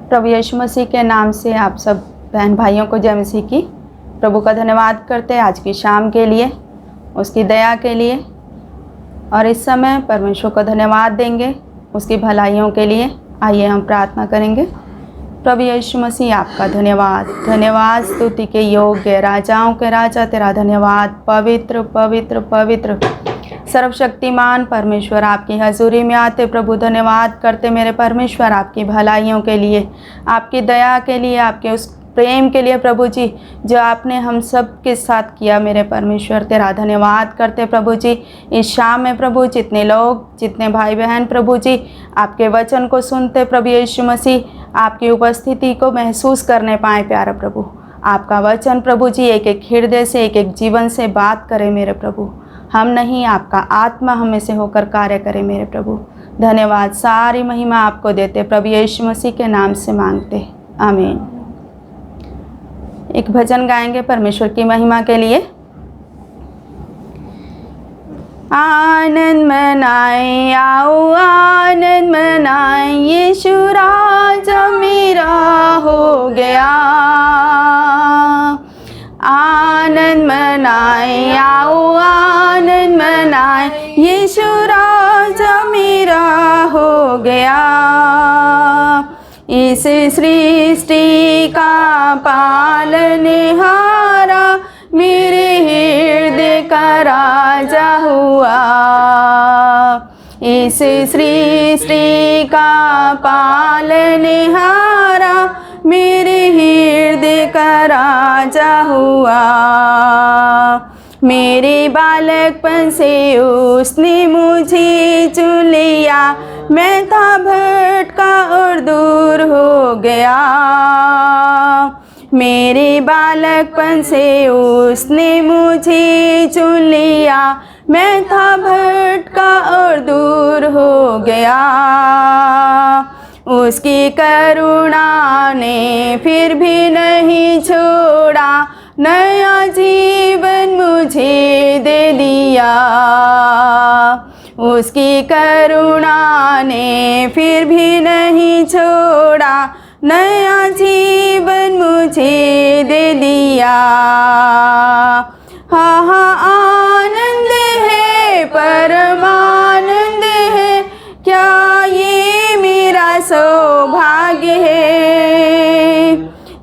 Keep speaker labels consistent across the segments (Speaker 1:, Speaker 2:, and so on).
Speaker 1: प्रभु यीशु मसीह के नाम से आप सब बहन भाइयों को जय मसीह की। प्रभु का धन्यवाद करते हैं आज की शाम के लिए, उसकी दया के लिए, और इस समय परमेश्वर को धन्यवाद देंगे उसकी भलाइयों के लिए। आइए हम प्रार्थना करेंगे। प्रभु यीशु मसीह आपका धन्यवाद, धन्यवाद स्तुति के योग्य, राजाओं के राजा तेरा धन्यवाद। पवित्र पवित्र पवित्र सर्वशक्तिमान परमेश्वर, आपकी हजूरी में आते प्रभु धन्यवाद करते मेरे परमेश्वर, आपकी भलाइयों के लिए, आपकी दया के लिए, आपके उस प्रेम के लिए प्रभु जी जो आपने हम सब के साथ किया। मेरे परमेश्वर तेरा धन्यवाद करते प्रभु जी। इस शाम में प्रभु जितने लोग, जितने भाई बहन प्रभु जी आपके वचन को सुनते प्रभु यीशु मसीह आपकी उपस्थिति को महसूस करने पाए। प्यारा प्रभु, आपका वचन प्रभु जी एक एक हृदय से, एक एक जीवन से बात करे मेरे प्रभु। हम नहीं, आपका आत्मा हमें से होकर कार्य करे मेरे प्रभु। धन्यवाद, सारी महिमा आपको देते प्रभु यीशु मसीह के नाम से मांगते, आमीन। एक भजन गाएंगे परमेश्वर की महिमा के लिए। आनंद मनाए, आओ आनंद मनाए, यीशु राजा मेरा हो गया। आनंद मनाए, आओ आनंद मनाए, यीशु राजा मेरा हो गया। इस सृष्टि का पालनहारा मेरे हृदय का राजा हुआ। इस सृष्टि का पालनहारा मेरे हृदय का राजा हुआ। मेरे बालकपन से उसने मुझे चुन लिया, मैं था भटका और दूर हो गया। मेरे बालकपन से उसने मुझे चुन लिया, मैं था भटका और दूर हो गया। उसकी करुणा ने फिर भी नहीं छोड़ा, नया जीवन मुझे दे दिया। उसकी करुणा ने फिर भी नहीं छोड़ा, नया जीवन मुझे दे दिया। हाँ हाँ आनंद है, परमानंद है, क्या ये मेरा सौभाग्य है।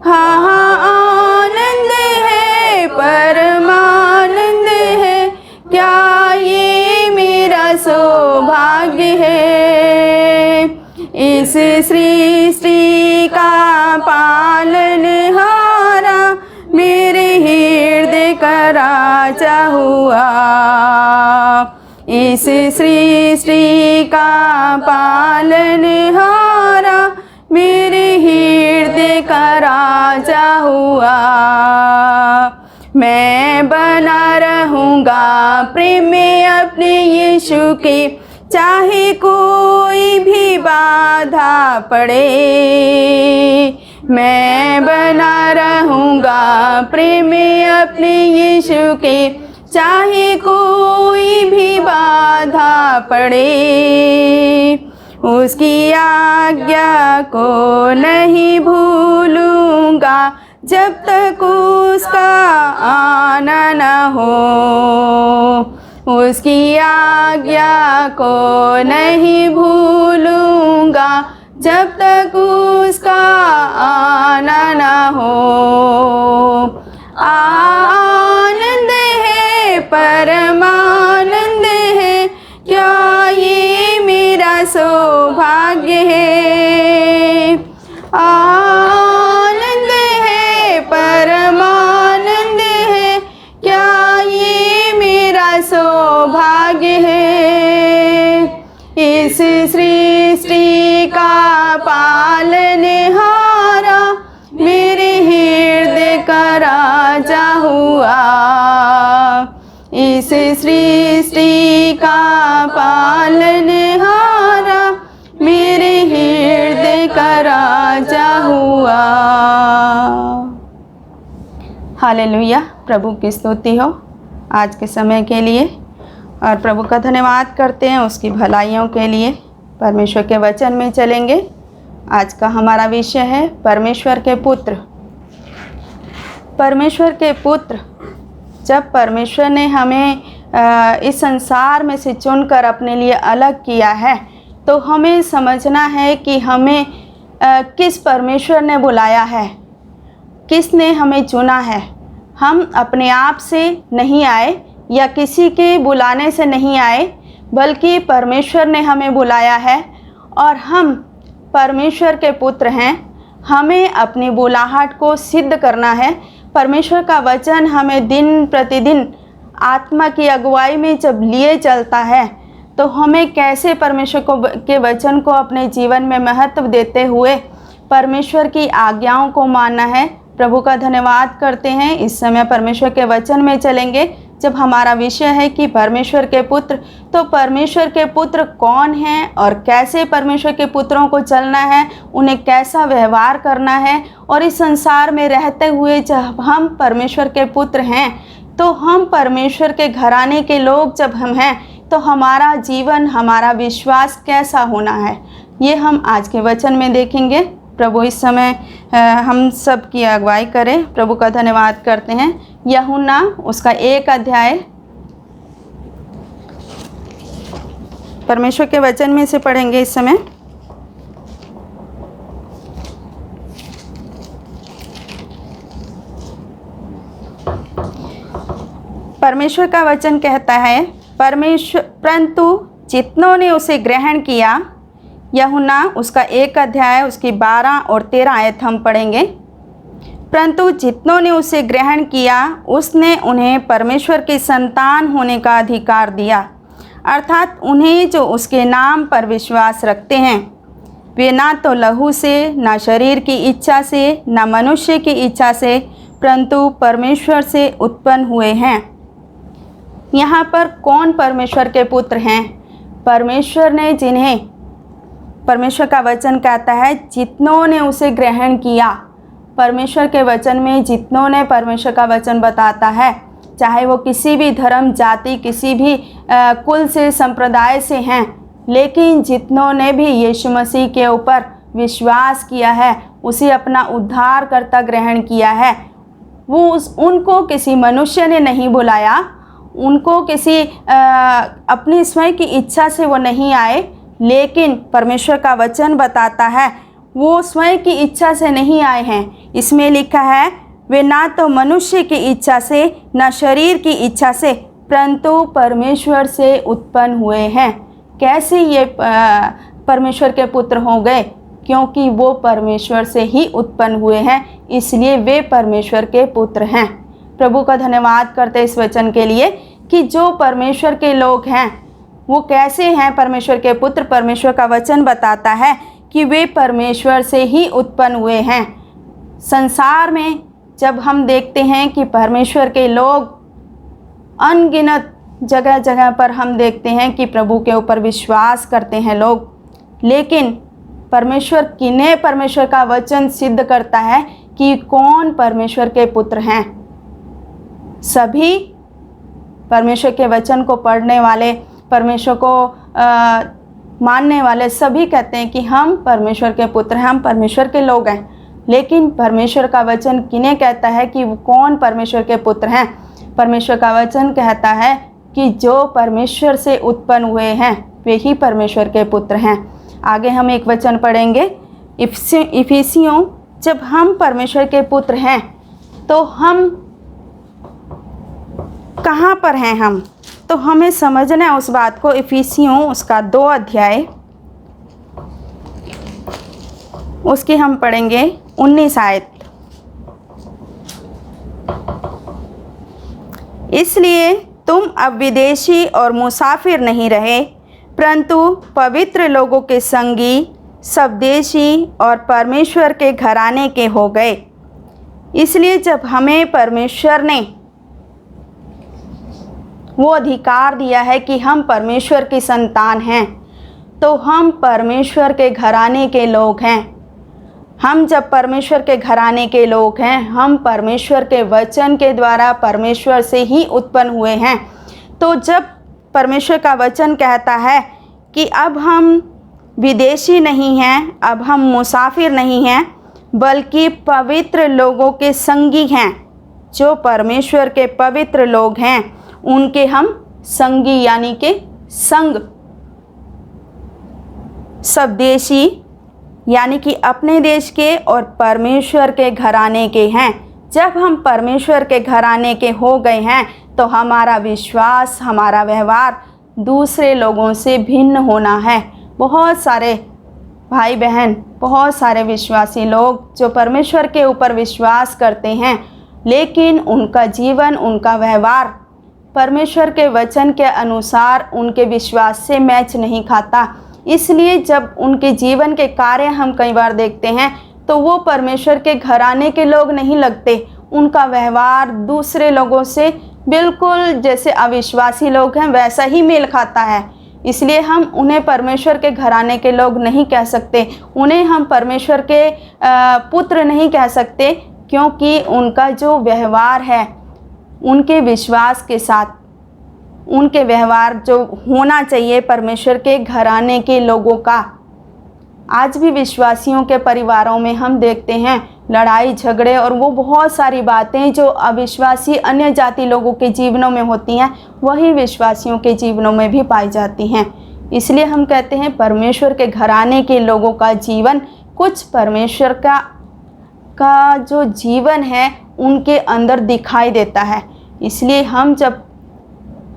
Speaker 1: हाँ हाँ आनंद है, परमानंद है, क्या ये मेरा सौभाग्य है। इस सृष्टि का पालनहारा मेरे हृदय का राजा हुआ। इस सृष्टि का पालनहारा मेरे हृदय का राजा हुआ। मैं बना रहूँगा प्रेम में अपने यीशु के, चाहे कोई भी बाधा पड़े। मैं बना रहूँगा प्रेम में अपने यीशु के, चाहे कोई भी बाधा पड़े। उसकी आज्ञा को नहीं भूलूँगा, जब तक उसका आना न हो। उसकी आज्ञा को नहीं भूलूँगा, जब तक उसका आना न हो। आनंद है, परमानंद है, क्या ये मेरा सौभाग्य है। आनंद है, परमानंद है, क्या ये मेरा सौभाग्य है। इस सृष्टि का पालनहारा मेरे हृदय का राजा हुआ। इस सृष्टि का पालनहारा मेरे हृदय का राजा हुआ। हालेलुया, प्रभु की स्तुति हो आज के समय के लिए, और प्रभु का धन्यवाद करते हैं उसकी भलाइयों के लिए। परमेश्वर के वचन में चलेंगे आज का हमारा विषय है परमेश्वर के पुत्र। परमेश्वर के पुत्र, जब परमेश्वर ने हमें इस संसार में से चुनकर अपने लिए अलग किया है, तो हमें समझना है कि हमें किस परमेश्वर ने बुलाया है, किसने हमें चुना है। हम अपने आप से नहीं आए या किसी के बुलाने से नहीं आए, बल्कि परमेश्वर ने हमें बुलाया है और हम परमेश्वर के पुत्र हैं। हमें अपनी बुलाहट को सिद्ध करना है। परमेश्वर का वचन हमें दिन प्रतिदिन आत्मा की अगुवाई में जब लिए चलता है, तो हमें कैसे परमेश्वर के वचन को अपने जीवन में महत्व देते हुए परमेश्वर की आज्ञाओं को मानना है। प्रभु का धन्यवाद करते हैं। इस समय परमेश्वर के वचन में चलेंगे। जब हमारा विषय है कि परमेश्वर के पुत्र, तो परमेश्वर के पुत्र कौन हैं और कैसे परमेश्वर के पुत्रों को चलना है, उन्हें कैसा व्यवहार करना है। और इस संसार में रहते हुए जब हम परमेश्वर के पुत्र हैं, तो हम परमेश्वर के घराने के लोग जब हम हैं, तो हमारा जीवन, हमारा विश्वास कैसा होना है, ये हम आज के वचन में देखेंगे। प्रभु इस समय हम सब की अगुवाई करें। प्रभु का धन्यवाद करते हैं। यूहन्ना उसका 1 अध्याय परमेश्वर के वचन में से पढ़ेंगे इस समय। परमेश्वर का वचन कहता है, परंतु जितनों ने उसे ग्रहण किया। यूहन्ना उसका 1 अध्याय उसकी 12 और 13 आयत हम पढ़ेंगे। परंतु जितनों ने उसे ग्रहण किया, उसने उन्हें परमेश्वर के संतान होने का अधिकार दिया, अर्थात उन्हें जो उसके नाम पर विश्वास रखते हैं। वे ना तो लहू से, ना शरीर की इच्छा से, ना मनुष्य की इच्छा से, परंतु परमेश्वर से उत्पन्न हुए हैं। यहाँ पर कौन परमेश्वर के पुत्र हैं? परमेश्वर ने जिन्हें, परमेश्वर का वचन कहता है जितनों ने उसे ग्रहण किया। परमेश्वर के वचन में जितनों ने परमेश्वर का वचन बताता है, चाहे वो किसी भी धर्म, जाति, किसी भी कुल से, संप्रदाय से हैं, लेकिन जितनों ने भी यीशु मसीह के ऊपर विश्वास किया है, उसे अपना उद्धारकर्ता ग्रहण किया है, वो उनको किसी मनुष्य ने नहीं बुलाया, उनको किसी अपनी स्वयं की इच्छा से वो नहीं आए, लेकिन परमेश्वर का वचन बताता है वो स्वयं की इच्छा से नहीं आए हैं। इसमें लिखा है, वे ना तो मनुष्य की इच्छा से, ना शरीर की इच्छा से, परंतु परमेश्वर से उत्पन्न हुए हैं। कैसे ये परमेश्वर के पुत्र हो गए? क्योंकि वो परमेश्वर से ही उत्पन्न हुए हैं, इसलिए वे परमेश्वर के पुत्र हैं। प्रभु का धन्यवाद करते इस वचन के लिए कि जो परमेश्वर के लोग हैं वो कैसे हैं परमेश्वर के पुत्र। परमेश्वर का वचन बताता है कि वे परमेश्वर से ही उत्पन्न हुए हैं। संसार में जब हम देखते हैं कि परमेश्वर के लोग अनगिनत जगह जगह पर हम देखते हैं कि प्रभु के ऊपर विश्वास करते हैं लोग, लेकिन परमेश्वर किन्हें परमेश्वर का वचन सिद्ध करता है कि कौन परमेश्वर के पुत्र हैं? सभी परमेश्वर के वचन को पढ़ने वाले, परमेश्वर को मानने वाले सभी कहते हैं कि हम परमेश्वर के पुत्र हैं, हम परमेश्वर के लोग हैं। लेकिन परमेश्वर का वचन किन्हें कहता है कि वो कौन परमेश्वर के पुत्र हैं? परमेश्वर का वचन कहता है कि जो परमेश्वर से उत्पन्न हुए हैं वे ही परमेश्वर के पुत्र हैं। आगे हम एक वचन पढ़ेंगे, इफिसियों। जब हम परमेश्वर के पुत्र हैं तो हम कहाँ पर हैं? हम तो हमें समझना है उस बात को। इफिसियों उसका 2 अध्याय उसकी हम पढ़ेंगे 19 आयत। इसलिए तुम अब विदेशी और मुसाफिर नहीं रहे, परंतु पवित्र लोगों के संगी, स्वदेशी और परमेश्वर के घराने के हो गए। इसलिए जब हमें परमेश्वर ने वो अधिकार दिया है कि हम परमेश्वर की संतान हैं, तो हम परमेश्वर के घराने के लोग हैं। हम जब परमेश्वर के घराने के लोग हैं, हम परमेश्वर के वचन के द्वारा परमेश्वर से ही उत्पन्न हुए हैं। तो जब परमेश्वर का वचन कहता है कि अब हम विदेशी नहीं हैं, अब हम मुसाफिर नहीं हैं, बल्कि पवित्र लोगों के संगी हैं। जो परमेश्वर के पवित्र लोग हैं उनके हम संगी यानी कि संग। स्वदेशी यानी कि अपने देश के और परमेश्वर के घराने के हैं। जब हम परमेश्वर के घराने के हो गए हैं तो हमारा विश्वास, हमारा व्यवहार दूसरे लोगों से भिन्न होना है। बहुत सारे भाई बहन, बहुत सारे विश्वासी लोग जो परमेश्वर के ऊपर विश्वास करते हैं, लेकिन उनका जीवन, उनका व्यवहार परमेश्वर के वचन के अनुसार उनके विश्वास से मैच नहीं खाता। इसलिए जब उनके जीवन के कार्य हम कई बार देखते हैं तो वो परमेश्वर के घराने के लोग नहीं लगते। उनका व्यवहार दूसरे लोगों से बिल्कुल जैसे अविश्वासी लोग हैं वैसा ही मेल खाता है। इसलिए हम उन्हें परमेश्वर के घराने के लोग नहीं कह सकते, उन्हें हम परमेश्वर के पुत्र नहीं कह सकते, क्योंकि उनका जो व्यवहार है उनके विश्वास के साथ, उनके व्यवहार जो होना चाहिए परमेश्वर के घराने के लोगों का। आज भी विश्वासियों के परिवारों में हम देखते हैं लड़ाई झगड़े और वो बहुत सारी बातें जो अविश्वासी अन्य जाति लोगों के जीवनों में होती हैं वही विश्वासियों के जीवनों में भी पाई जाती हैं। इसलिए हम कहते हैं परमेश्वर के घराने के लोगों का जीवन कुछ परमेश्वर का जो जीवन है उनके अंदर दिखाई देता है। इसलिए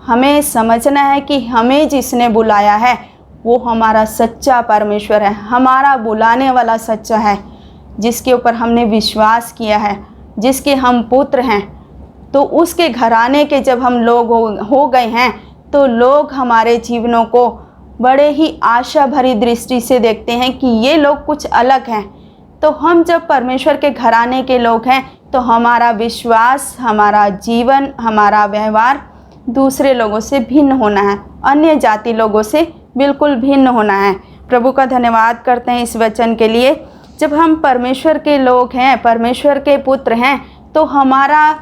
Speaker 1: हमें समझना है कि हमें जिसने बुलाया है वो हमारा सच्चा परमेश्वर है, हमारा बुलाने वाला सच्चा है, जिसके ऊपर हमने विश्वास किया है, जिसके हम पुत्र हैं। तो उसके घराने के जब हम लोग हो गए हैं तो लोग हमारे जीवनों को बड़े ही आशा भरी दृष्टि से देखते हैं कि ये लोग कुछ अलग हैं। तो हम जब परमेश्वर के घराने के लोग हैं तो हमारा विश्वास, हमारा जीवन, हमारा व्यवहार दूसरे लोगों से भिन्न होना है, अन्य जाति लोगों से बिल्कुल भिन्न होना है। प्रभु का धन्यवाद करते हैं इस वचन के लिए। जब हम परमेश्वर के लोग हैं, परमेश्वर के पुत्र हैं, तो हमारा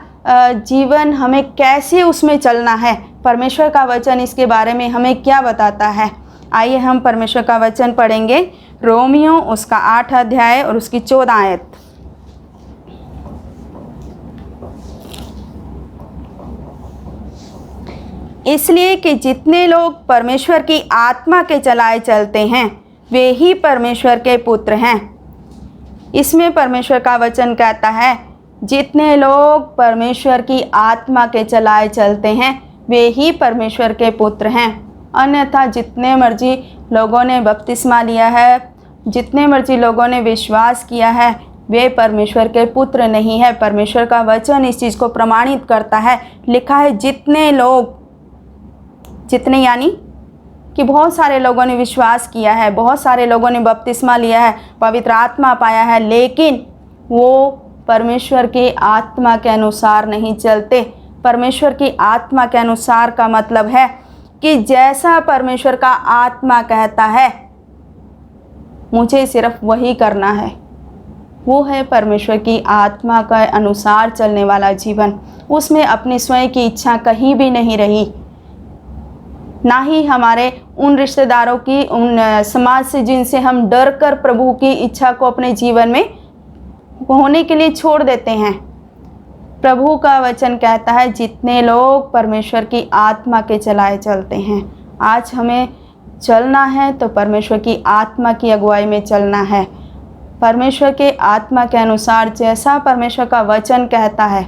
Speaker 1: जीवन हमें कैसे उसमें चलना है, परमेश्वर का वचन इसके बारे में हमें क्या बताता है। आइए हम परमेश्वर का वचन पढ़ेंगे। रोमियो उसका 8 अध्याय और उसकी 14 आयत। इसलिए कि जितने लोग परमेश्वर की आत्मा के चलाए चलते हैं वे ही परमेश्वर के पुत्र हैं। इसमें परमेश्वर का वचन कहता है जितने लोग परमेश्वर की आत्मा के चलाए चलते हैं वे ही परमेश्वर के पुत्र हैं। अन्यथा जितने मर्जी लोगों ने बपतिस्मा लिया है, जितने मर्जी लोगों ने विश्वास किया है, वे परमेश्वर के पुत्र नहीं है। परमेश्वर का वचन इस चीज़ को प्रमाणित करता है। लिखा है जितने लोग, जितने यानी कि बहुत सारे लोगों ने विश्वास किया है, बहुत सारे लोगों ने बपतिस्मा लिया है, पवित्र आत्मा पाया है, लेकिन वो परमेश्वर की आत्मा के अनुसार नहीं चलते। परमेश्वर की आत्मा के अनुसार का मतलब है कि जैसा परमेश्वर का आत्मा कहता है मुझे सिर्फ वही करना है, वो है परमेश्वर की आत्मा के अनुसार चलने वाला जीवन। उसमें अपनी स्वयं की इच्छा कहीं भी नहीं रही, ना ही हमारे उन रिश्तेदारों की, उन समाज से जिनसे हम डर कर प्रभु की इच्छा को अपने जीवन में होने के लिए छोड़ देते हैं। प्रभु का वचन कहता है जितने लोग परमेश्वर की आत्मा के चलाए चलते हैं। आज हमें चलना है तो परमेश्वर की आत्मा की अगुवाई में चलना है। परमेश्वर के आत्मा के अनुसार जैसा परमेश्वर का वचन कहता है,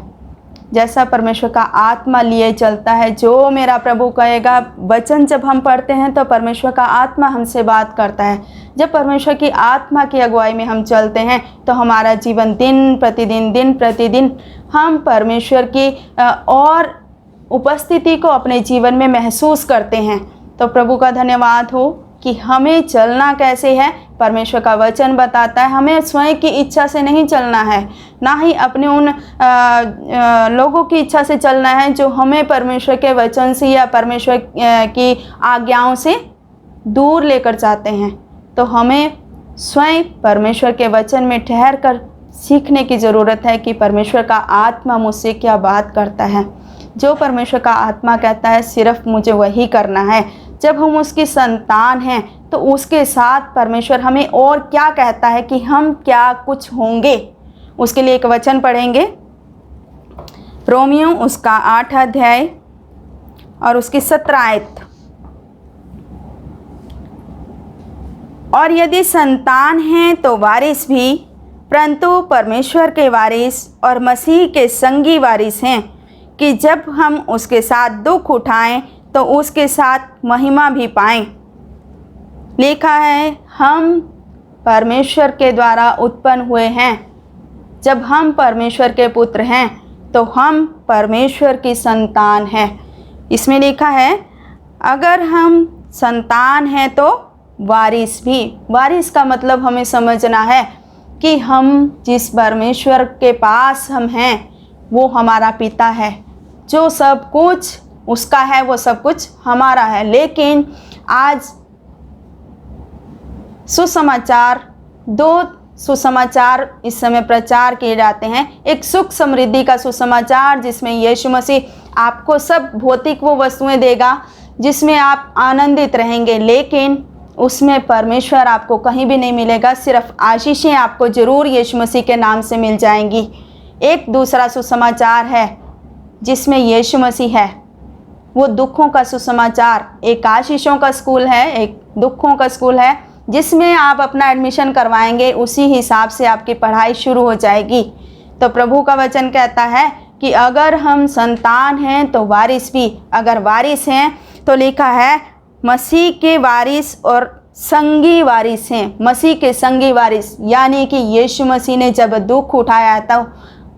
Speaker 1: जैसा परमेश्वर का आत्मा लिए चलता है, जो मेरा प्रभु कहेगा। वचन जब हम पढ़ते हैं तो परमेश्वर का आत्मा हमसे बात करता है। जब परमेश्वर की आत्मा की अगुवाई में हम चलते हैं तो हमारा जीवन दिन प्रतिदिन हम परमेश्वर की और उपस्थिति को अपने जीवन में महसूस करते हैं। तो प्रभु का धन्यवाद हो कि हमें चलना कैसे है। परमेश्वर का वचन बताता है हमें स्वयं की इच्छा से नहीं चलना है, ना ही अपने उन लोगों की इच्छा से चलना है जो हमें परमेश्वर के वचन से या परमेश्वर की आज्ञाओं से दूर लेकर जाते हैं। तो हमें स्वयं परमेश्वर के वचन में ठहर कर सीखने की ज़रूरत है कि परमेश्वर का आत्मा मुझसे क्या बात करता है। जो परमेश्वर का आत्मा कहता है सिर्फ मुझे वही करना है। जब हम उसकी संतान हैं तो उसके साथ परमेश्वर हमें और क्या कहता है कि हम क्या कुछ होंगे। उसके लिए एक वचन पढ़ेंगे, रोमियो उसका 8 अध्याय और उसकी 17 आयत। और यदि संतान हैं तो वारिस भी, परंतु परमेश्वर के वारिस और मसीह के संगी वारिस हैं, कि जब हम उसके साथ दुख उठाएं तो उसके साथ महिमा भी पाएं। लिखा है, हम परमेश्वर के द्वारा उत्पन्न हुए हैं। जब हम परमेश्वर के पुत्र हैं तो हम परमेश्वर की संतान हैं। इसमें लिखा है, अगर हम संतान हैं तो वारिस भी। वारिस का मतलब हमें समझना है कि हम जिस परमेश्वर के पास हम हैं वो हमारा पिता है। जो सब कुछ उसका है वो सब कुछ हमारा है। लेकिन आज सुसमाचार, 2 सुसमाचार इस समय प्रचार किए जाते हैं। एक सुख समृद्धि का सुसमाचार जिसमें यीशु मसीह आपको सब भौतिक वो वस्तुएं देगा जिसमें आप आनंदित रहेंगे, लेकिन उसमें परमेश्वर आपको कहीं भी नहीं मिलेगा। सिर्फ आशीषें आपको ज़रूर यीशु मसीह के नाम से मिल जाएंगी। एक दूसरा सुसमाचार है जिसमें यीशु मसीह है, वो दुखों का सुसमाचार। एक आशीषों का स्कूल है, एक दुखों का स्कूल है, जिसमें आप अपना एडमिशन करवाएंगे, उसी हिसाब से आपकी पढ़ाई शुरू हो जाएगी। तो प्रभु का वचन कहता है कि अगर हम संतान हैं तो वारिस भी। अगर वारिस हैं तो लिखा है मसीह के वारिस और संगी वारिस हैं। मसीह के संगी वारिस यानी कि यीशु मसीह ने जब दुख उठाया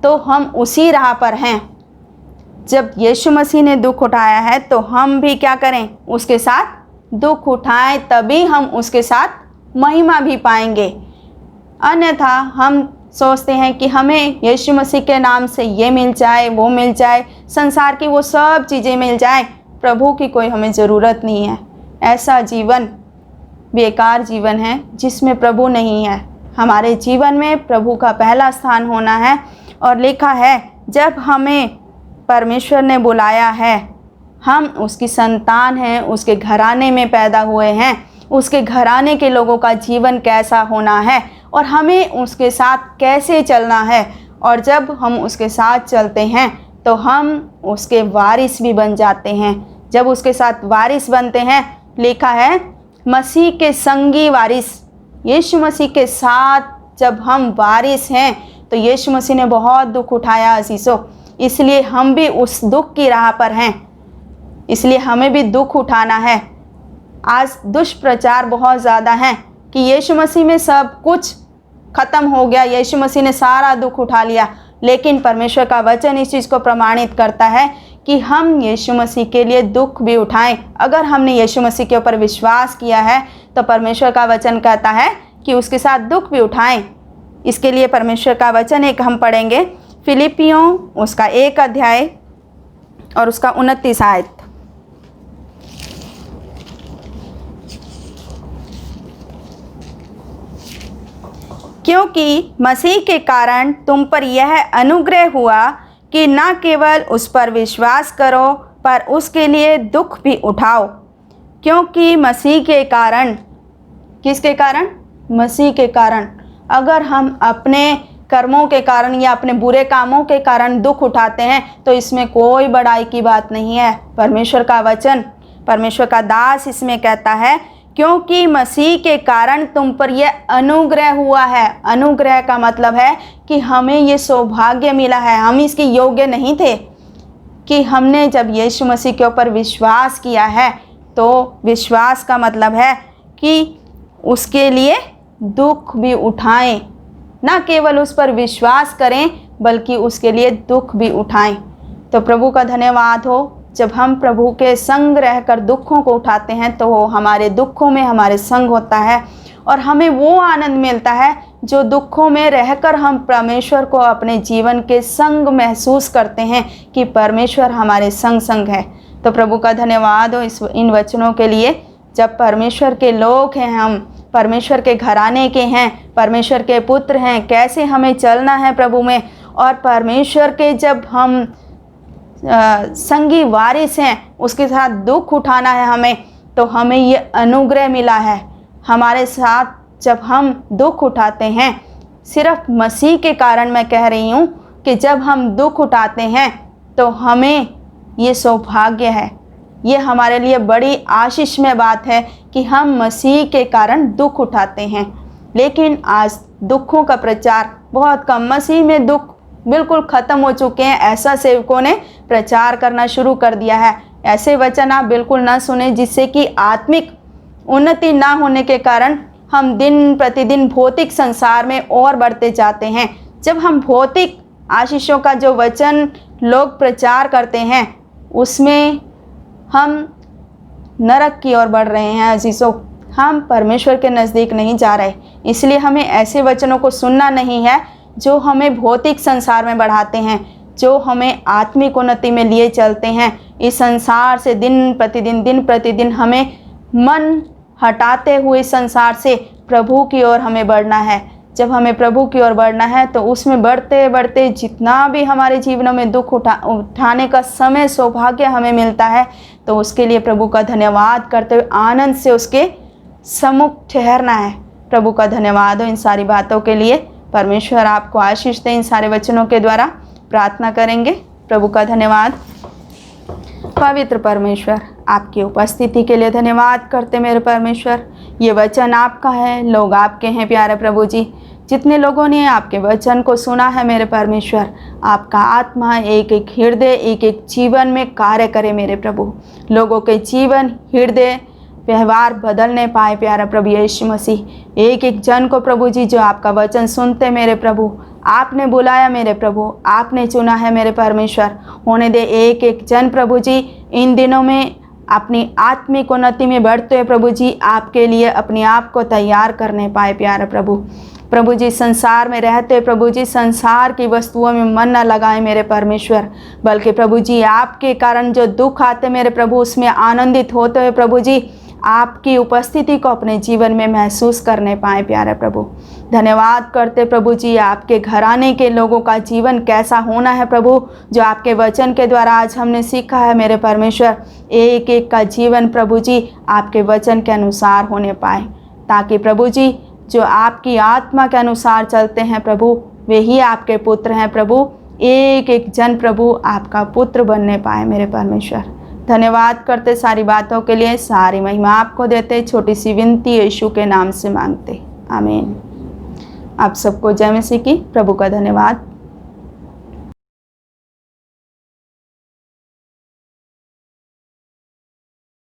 Speaker 1: तो हम उसी राह पर हैं। जब यीशु मसीह ने दुख उठाया है तो हम भी क्या करें, उसके साथ दुख उठाएं, तभी हम उसके साथ महिमा भी पाएंगे। अन्यथा हम सोचते हैं कि हमें यीशु मसीह के नाम से ये मिल जाए, वो मिल जाए, संसार की वो सब चीज़ें मिल जाए, प्रभु की कोई हमें ज़रूरत नहीं है। ऐसा जीवन बेकार जीवन है जिसमें प्रभु नहीं है। हमारे जीवन में प्रभु का पहला स्थान होना है। और लिखा है, जब हमें परमेश्वर ने बुलाया है, हम उसकी संतान हैं, उसके घराने में पैदा हुए हैं। उसके घराने के लोगों का जीवन कैसा होना है और हमें उसके साथ कैसे चलना है। और जब हम उसके साथ चलते हैं तो हम उसके वारिस भी बन जाते हैं। जब उसके साथ वारिस बनते हैं, लिखा है मसीह के संगी वारिस। यीशु मसीह के साथ जब हम वारिस हैं तो यीशु मसीह ने बहुत दुख उठाया असीसों, इसलिए हम भी उस दुख की राह पर हैं। इसलिए हमें भी दुख उठाना है। आज दुष्प्रचार बहुत ज़्यादा है कि यीशु मसीह में सब कुछ ख़त्म हो गया, यीशु मसीह ने सारा दुख उठा लिया। लेकिन परमेश्वर का वचन इस चीज़ को प्रमाणित करता है कि हम यीशु मसीह के लिए दुख भी उठाएं। अगर हमने यीशु मसीह के ऊपर विश्वास किया है तो परमेश्वर का वचन कहता है कि उसके साथ दुख भी उठाएं। इसके लिए परमेश्वर का वचन एक हम पढ़ेंगे, फिलिपियों उसका 1 अध्याय और उसका 29 आयत। क्योंकि मसीह के कारण तुम पर यह अनुग्रह हुआ कि न केवल उस पर विश्वास करो पर उसके लिए दुख भी उठाओ। क्योंकि मसीह के कारण, किसके कारण? मसीह के कारण। अगर हम अपने कर्मों के कारण या अपने बुरे कामों के कारण दुख उठाते हैं तो इसमें कोई बड़ाई की बात नहीं है। परमेश्वर का वचन, परमेश्वर का दास इसमें कहता है क्योंकि मसीह के कारण तुम पर यह अनुग्रह हुआ है। अनुग्रह का मतलब है कि हमें ये सौभाग्य मिला है। हम इसके योग्य नहीं थे कि हमने जब यीशु मसीह के ऊपर विश्वास किया है, तो विश्वास का मतलब है कि उसके लिए दुख भी उठाएं। ना केवल उस पर विश्वास करें बल्कि उसके लिए दुख भी उठाएं। तो प्रभु का धन्यवाद हो, जब हम प्रभु के संग रहकर दुखों को उठाते हैं तो वो हमारे दुखों में हमारे संग होता है और हमें वो आनंद मिलता है जो दुखों में रहकर हम परमेश्वर को अपने जीवन के संग महसूस करते हैं कि परमेश्वर हमारे संग संग है। तो प्रभु का धन्यवाद हो इन वचनों के लिए। जब परमेश्वर के लोग हैं, हम परमेश्वर के घराने के हैं, परमेश्वर के पुत्र हैं, कैसे हमें चलना है प्रभु में, और परमेश्वर के जब हम संगी वारिस हैं, उसके साथ दुख उठाना है हमें, तो हमें ये अनुग्रह मिला है। हमारे साथ जब हम दुख उठाते हैं, सिर्फ मसीह के कारण मैं कह रही हूँ कि जब हम दुख उठाते हैं तो हमें ये सौभाग्य है, ये हमारे लिए बड़ी आशीषमय बात है कि हम मसीह के कारण दुख उठाते हैं। लेकिन आज दुखों का प्रचार बहुत कम, मसीह में दुख बिल्कुल ख़त्म हो चुके हैं, ऐसा सेवकों ने प्रचार करना शुरू कर दिया है। ऐसे वचन आप बिल्कुल ना सुने जिससे कि आत्मिक उन्नति ना होने के कारण हम दिन प्रतिदिन भौतिक संसार में और बढ़ते जाते हैं। जब हम भौतिक आशीषों का जो वचन लोग प्रचार करते हैं उसमें हम नरक की ओर बढ़ रहे हैं अजीज़ों, हम परमेश्वर के नज़दीक नहीं जा रहे। इसलिए हमें ऐसे वचनों को सुनना नहीं है जो हमें भौतिक संसार में बढ़ाते हैं, जो हमें आत्मिक उन्नति में लिए चलते हैं। इस संसार से दिन प्रतिदिन हमें मन हटाते हुए संसार से प्रभु की ओर हमें बढ़ना है। जब हमें प्रभु की ओर बढ़ना है तो उसमें बढ़ते बढ़ते जितना भी हमारे जीवनों में दुख उठाने का समय सौभाग्य हमें मिलता है, तो उसके लिए प्रभु का धन्यवाद करते हुए आनंद से उसके सम्मुख ठहरना है। प्रभु का धन्यवाद हो इन सारी बातों के लिए। परमेश्वर आपको आशीष दे। इन सारे वचनों के द्वारा प्रार्थना करेंगे। प्रभु का धन्यवाद। पवित्र परमेश्वर, आपकी उपस्थिति के लिए धन्यवाद करते मेरे परमेश्वर। ये वचन आपका है, लोग आपके हैं प्यारे प्रभु जी। जितने लोगों ने आपके वचन को सुना है मेरे परमेश्वर, आपका आत्मा एक एक हृदय एक एक जीवन में कार्य करे मेरे प्रभु। लोगों के जीवन हृदय व्यवहार बदलने पाए प्यारा प्रभु यीशु मसीह। एक एक जन को प्रभु जी जो आपका वचन सुनते मेरे प्रभु, आपने बुलाया मेरे प्रभु, आपने चुना है मेरे परमेश्वर। होने दे एक एक जन प्रभु जी इन दिनों में अपनी आत्मिक उन्नति में बढ़ते हुए प्रभु जी आपके लिए अपने आप को तैयार करने पाए प्यारा प्रभु। प्रभु जी संसार में रहते प्रभु जी संसार की वस्तुओं में मन न लगाए मेरे परमेश्वर, बल्कि प्रभु जी आपके कारण जो दुख आते मेरे प्रभु उसमें आनंदित होते हुए प्रभु जी आपकी उपस्थिति को अपने जीवन में महसूस करने पाए प्यारे प्रभु। धन्यवाद करते प्रभु जी आपके घराने के लोगों का जीवन कैसा होना है प्रभु, जो आपके वचन के द्वारा आज हमने सीखा है मेरे परमेश्वर। एक एक का जीवन प्रभु जी आपके वचन के अनुसार होने पाए, ताकि प्रभु जी जो आपकी आत्मा के अनुसार चलते हैं प्रभु वे ही आपके पुत्र हैं प्रभु। एक एक जन प्रभु आपका पुत्र बनने पाए मेरे परमेश्वर। धन्यवाद करते सारी बातों के लिए, सारी महिमा आपको देते। छोटी सी विनती यीशु के नाम से मांगते, आमीन। आप सबको जय मसीह की। प्रभु का धन्यवाद।